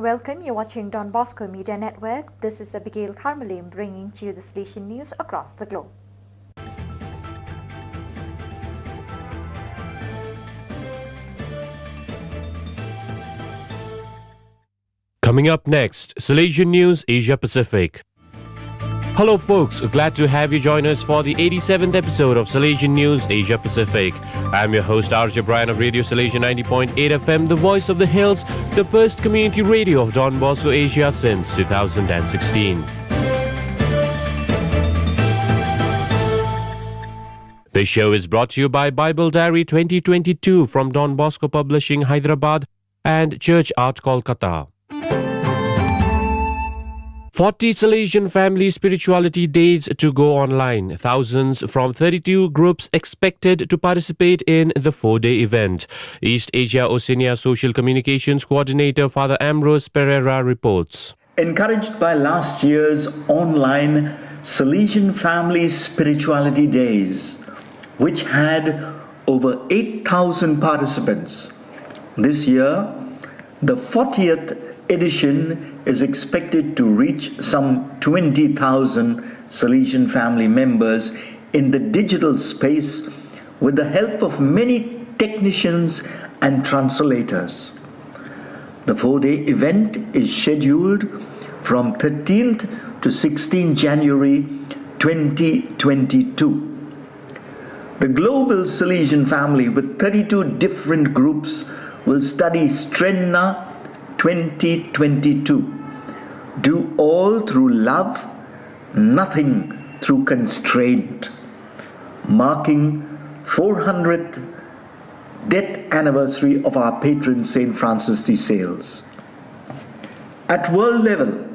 and welcome. You're watching Don Bosco Media Network. This is Abigail Carmelim bringing to you the Salesian news across the globe. Coming up next, Salesian News Asia Pacific. Hello folks, glad to have you join us for the 87th episode of Salesian News Asia Pacific. I'm your host RJ Brian of Radio Salesian 90.8 FM, the voice of the hills, the first community radio of Don Bosco Asia since 2016. This show is brought to you by Bible Diary 2022 from Don Bosco Publishing Hyderabad and Church Art Kolkata. 40 Salesian Family Spirituality Days to go online. Thousands from 32 groups expected to participate in the 4-day event. East Asia Oceania Social Communications Coordinator Father Ambrose Pereira reports. Encouraged by last year's online Salesian Family Spirituality Days, which had over 8,000 participants, this year, the 40th edition is expected to reach some 20,000 Salesian family members in the digital space with the help of many technicians and translators. The 4-day event is scheduled from 13th to 16th January 2022. The global Salesian family with 32 different groups will study Strenna 2022. Do all through love, nothing through constraint. Marking 400th death anniversary of our patron Saint Francis de Sales. At world level,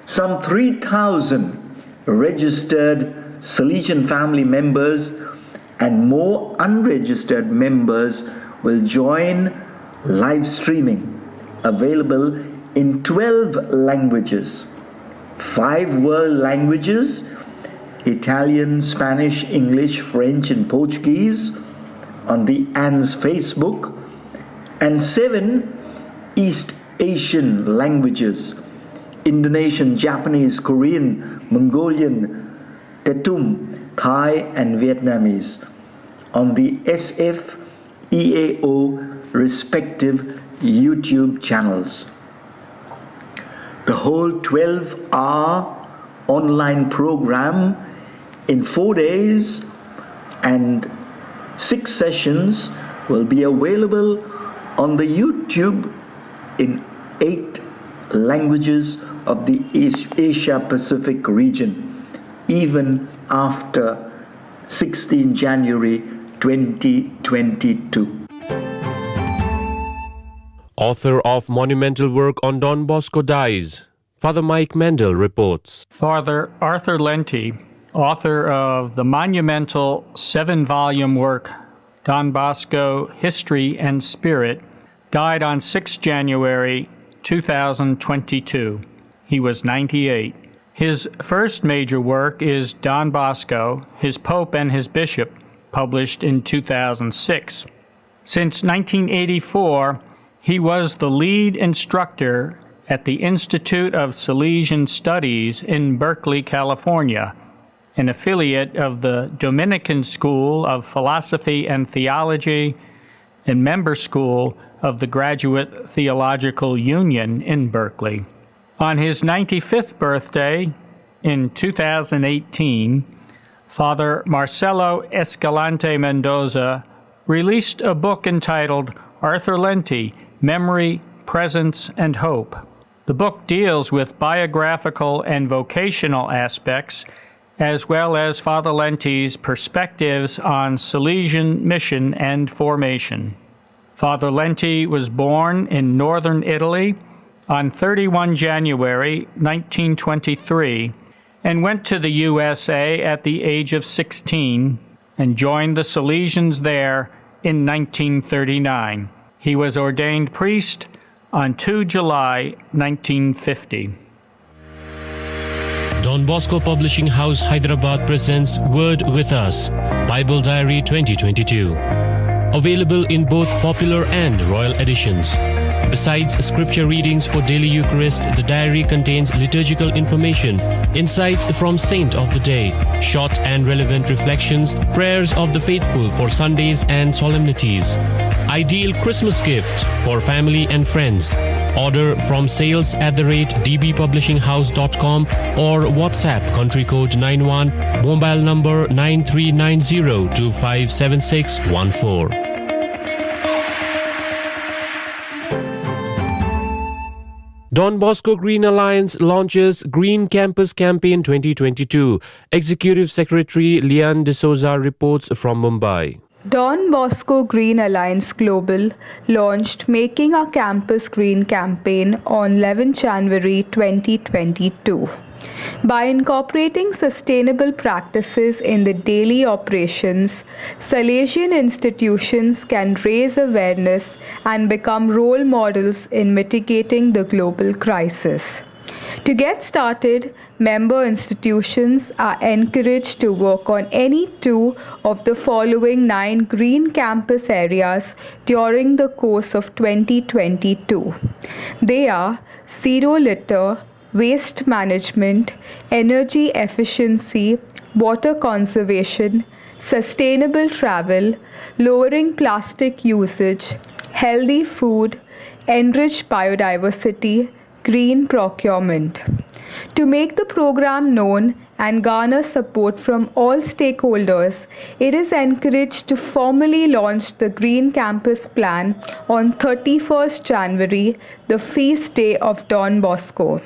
some 3,000 registered Salesian family members and more unregistered members will join live streaming, available in 12 languages, 5 world languages, Italian, Spanish, English, French and Portuguese on the ANS Facebook, and 7 East Asian languages, Indonesian, Japanese, Korean, Mongolian, Tetum, Thai and Vietnamese on the SF, EAO respective YouTube channels. The whole 12-hour online program in 4 days and 6 sessions will be available on the YouTube in 8 languages of the Asia Pacific region, even after 16 January 2022. Author of monumental work on Don Bosco dies. Father Mike Mendel reports. Father Arthur Lenti, author of the monumental 7-volume work Don Bosco, History and Spirit, died on 6 January 2022. He was 98. His first major work is Don Bosco, His Pope and His Bishop, published in 2006. Since 1984, he was the lead instructor at the Institute of Salesian Studies in Berkeley, California, an affiliate of the Dominican School of Philosophy and Theology and member school of the Graduate Theological Union in Berkeley. On his 95th birthday in 2018, Father Marcelo Escalante Mendoza released a book entitled Arthur Lenti, Memory, Presence, and Hope. The book deals with biographical and vocational aspects, as well as Father Lenti's perspectives on Salesian mission and formation. Father Lenti was born in northern Italy on 31 January 1923 and went to the USA at the age of 16 and joined the Salesians there in 1939. He was ordained priest on 2 July 1950. Don Bosco Publishing House Hyderabad presents Word With Us, Bible Diary 2022. Available in both popular and royal editions. Besides scripture readings for daily Eucharist, the diary contains liturgical information, insights from Saint of the Day, short and relevant reflections, prayers of the faithful for Sundays and solemnities. Ideal Christmas gift for family and friends. Order from sales@dbpublishinghouse.com or WhatsApp country code 91, mobile number 9390257614. Don Bosco Green Alliance launches Green Campus Campaign 2022. Executive Secretary Lian D'Souza reports from Mumbai. Don Bosco Green Alliance Global launched Making Our Campus Green campaign on 11 January 2022. By incorporating sustainable practices in the daily operations, Salesian institutions can raise awareness and become role models in mitigating the global crisis. To get started, member institutions are encouraged to work on any two of the following 9 green campus areas during the course of 2022. They are zero litter, waste management, energy efficiency, water conservation, sustainable travel, lowering plastic usage, healthy food, enriched biodiversity, green procurement. To make the program known and garner support from all stakeholders, it is encouraged to formally launch the Green Campus Plan on 31st January, the feast day of Don Bosco.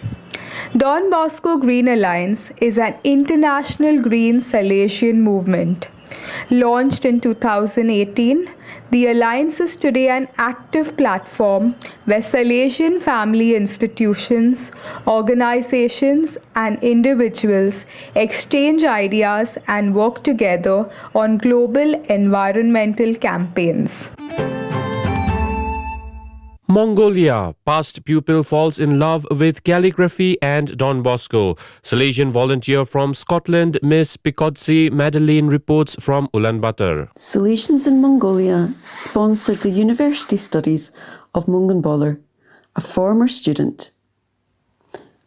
Don Bosco Green Alliance is an international green Salesian movement. Launched in 2018, the Alliance is today an active platform where Salesian family institutions, organizations, and individuals exchange ideas and work together on global environmental campaigns. Mongolia. Past pupil falls in love with calligraphy and Don Bosco. Salesian volunteer from Scotland, Miss Picotsi Madeleine reports from Ulaanbaatar. Salesians in Mongolia sponsored the university studies of Mungan, a former student.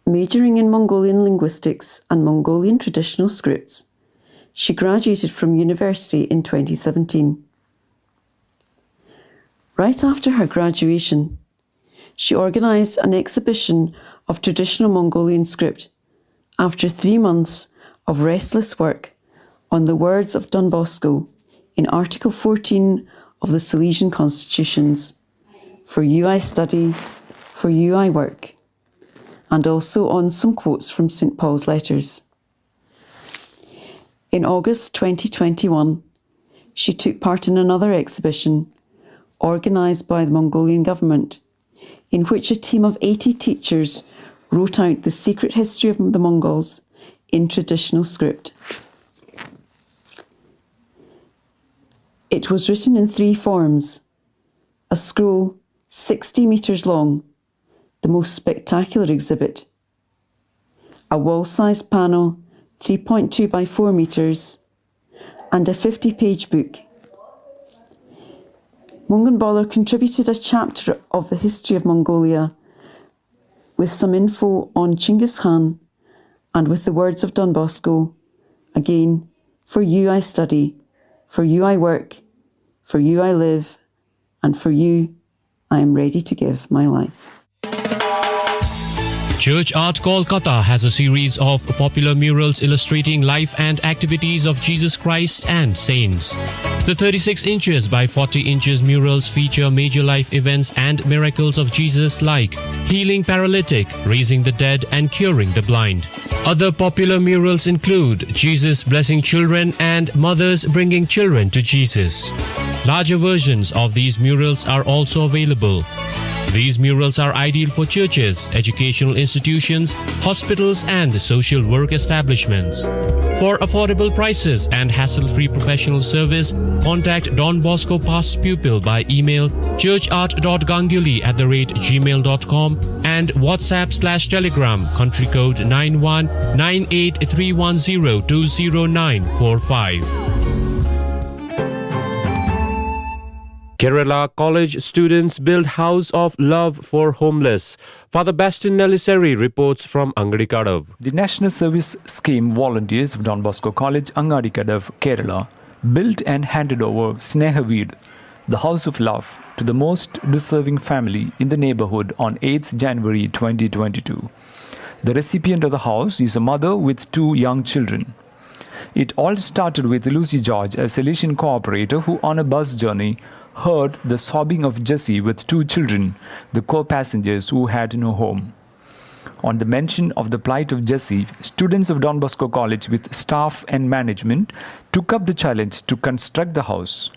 Majoring in Mongolian linguistics and Mongolian traditional scripts, she graduated from university in 2017. Right after her graduation, she organised an exhibition of traditional Mongolian script after 3 months of restless work on the words of Don Bosco in Article 14 of the Salesian Constitutions, For you I study, for you I work, and also on some quotes from St. Paul's letters. In August 2021, she took part in another exhibition organised by the Mongolian government, in which a team of 80 teachers wrote out the secret history of the Mongols in traditional script. It was written in 3 forms: a scroll 60 metres long, the most spectacular exhibit, a wall-sized panel 3.2 by 4 metres, and a 50-page book. Mungan contributed a chapter of the history of Mongolia with some info on Chinggis Khan and with the words of Don Bosco, again, for you I study, for you I work, for you I live, and for you I am ready to give my life. Church Art Kolkata has a series of popular murals illustrating life and activities of Jesus Christ and saints. The 36 inches by 40 inches murals feature major life events and miracles of Jesus like healing paralytic, raising the dead, and curing the blind. Other popular murals include Jesus blessing children and mothers bringing children to Jesus. Larger versions of these murals are also available. These murals are ideal for churches, educational institutions, hospitals, and social work establishments. For affordable prices and hassle-free professional service, contact Don Bosco Past Pupil by email churchart.ganguly@gmail.com and WhatsApp/Telegram country code 919831020945. Kerala college students build house of love for homeless. Father Bastin Neliseri reports from Angadikadav. The National Service Scheme volunteers of Don Bosco College, Angadikadav, Kerala, built and handed over Snehaveed, the house of love, to the most deserving family in the neighborhood on 8th January 2022. The recipient of the house is a mother with 2 young children. It all started with Lucy George, a Salesian co-operator who on a bus journey heard the sobbing of Jessie with 2 children, the co-passengers who had no home. On the mention of the plight of Jessie, students of Don Bosco College with staff and management took up the challenge to construct the house.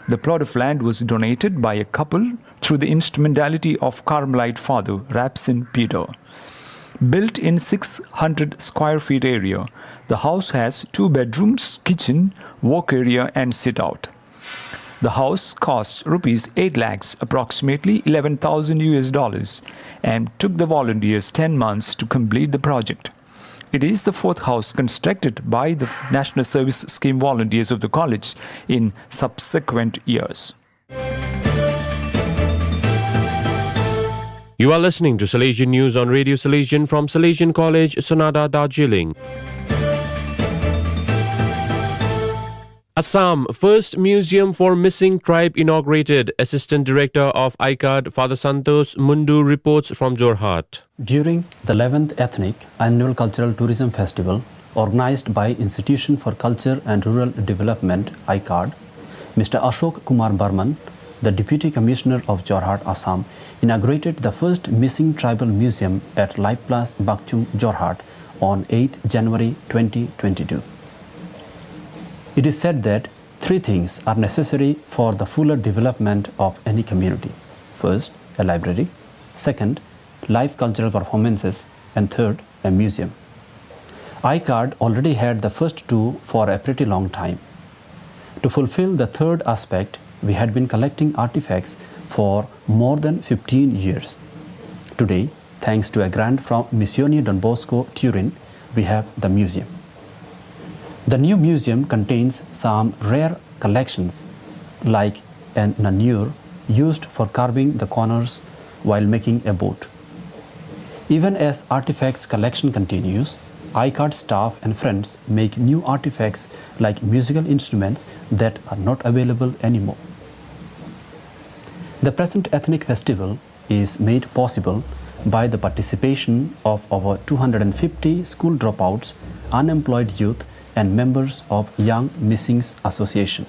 The plot of land was donated by a couple through the instrumentality of Carmelite Father Rapsin Peter. Built in 600 square feet area, the house has 2 bedrooms, kitchen, work area and sit-out. The house cost rupees 8 lakhs, approximately $11,000 and took the volunteers 10 months to complete the project. It is the 4th house constructed by the National Service Scheme volunteers of the college in subsequent years. You are listening to Salesian News on Radio Salesian from Salesian College, Sonada, Darjeeling. Assam, first museum for missing tribe inaugurated. Assistant Director of ICARD, Father Santos Mundu reports from Jorhat. During the 11th Ethnic Annual Cultural Tourism Festival, organized by Institution for Culture and Rural Development, ICARD, Mr. Ashok Kumar Barman, the Deputy Commissioner of Jorhat, Assam, inaugurated the first missing tribal museum at Laiplas Bakchung, Jorhat on 8 January 2022. It is said that 3 things are necessary for the fuller development of any community. First, a library. Second, live cultural performances. And third, a museum. ICARD already had the first 2 for a pretty long time. To fulfill the third aspect, we had been collecting artifacts for more than 15 years. Today, thanks to a grant from Missione Don Bosco, Turin, we have the museum. The new museum contains some rare collections like an nanure used for carving the corners while making a boat. Even as artifacts collection continues, ICARD staff and friends make new artifacts like musical instruments that are not available anymore. The present ethnic festival is made possible by the participation of over 250 school dropouts, unemployed youth and members of Young Missings Association.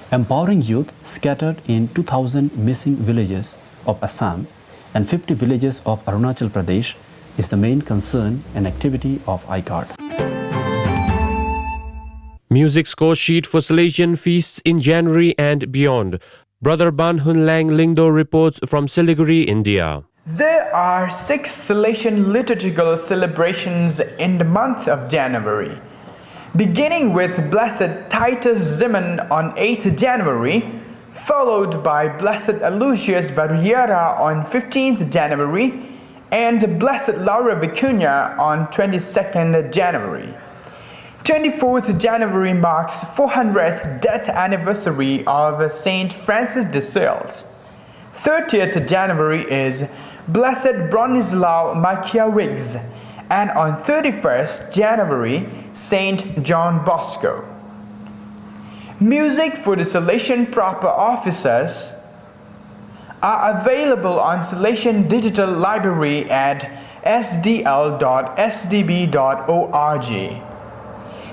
Empowering youth scattered in 2,000 missing villages of Assam and 50 villages of Arunachal Pradesh is the main concern and activity of ICARD. Music score sheet for Salesian feasts in January and beyond. Brother Ban Hun Lang Lingdo reports from Siliguri, India. There are 6 Salesian liturgical celebrations in the month of January, beginning with Blessed Titus Zimmon on 8th January, followed by Blessed Aloysius Barriera on 15th January, and Blessed Laura Vicuña on 22nd January. 24th January marks 400th death anniversary of Saint Francis de Sales. 30th January is Blessed Bronislaw Maciawigs, and on 31st January, Saint John Bosco. Music for the Salesian proper officers are available on Salesian Digital Library at sdl.sdb.org.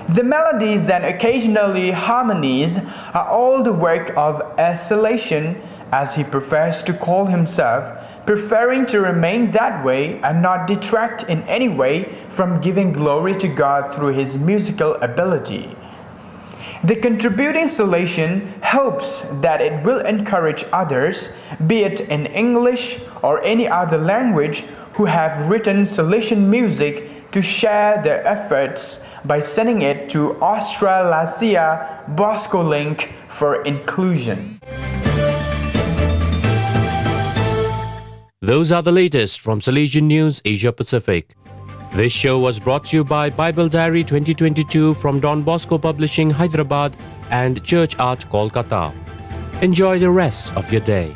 The melodies and occasionally harmonies are all the work of a Salesian, as he prefers to call himself, preferring to remain that way and not detract in any way from giving glory to God through his musical ability. The contributing Salesian hopes that it will encourage others, be it in English or any other language, who have written Salesian music to share their efforts by sending it to Australasia Bosco Link for inclusion. Those are the latest from Salesian News Asia Pacific. This show was brought to you by Bible Diary 2022 from Don Bosco Publishing, Hyderabad, and Church Art, Kolkata. Enjoy the rest of your day.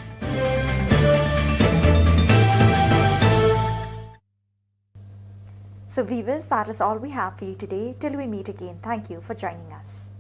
So viewers, that is all we have for you today. Till we meet again, thank you for joining us.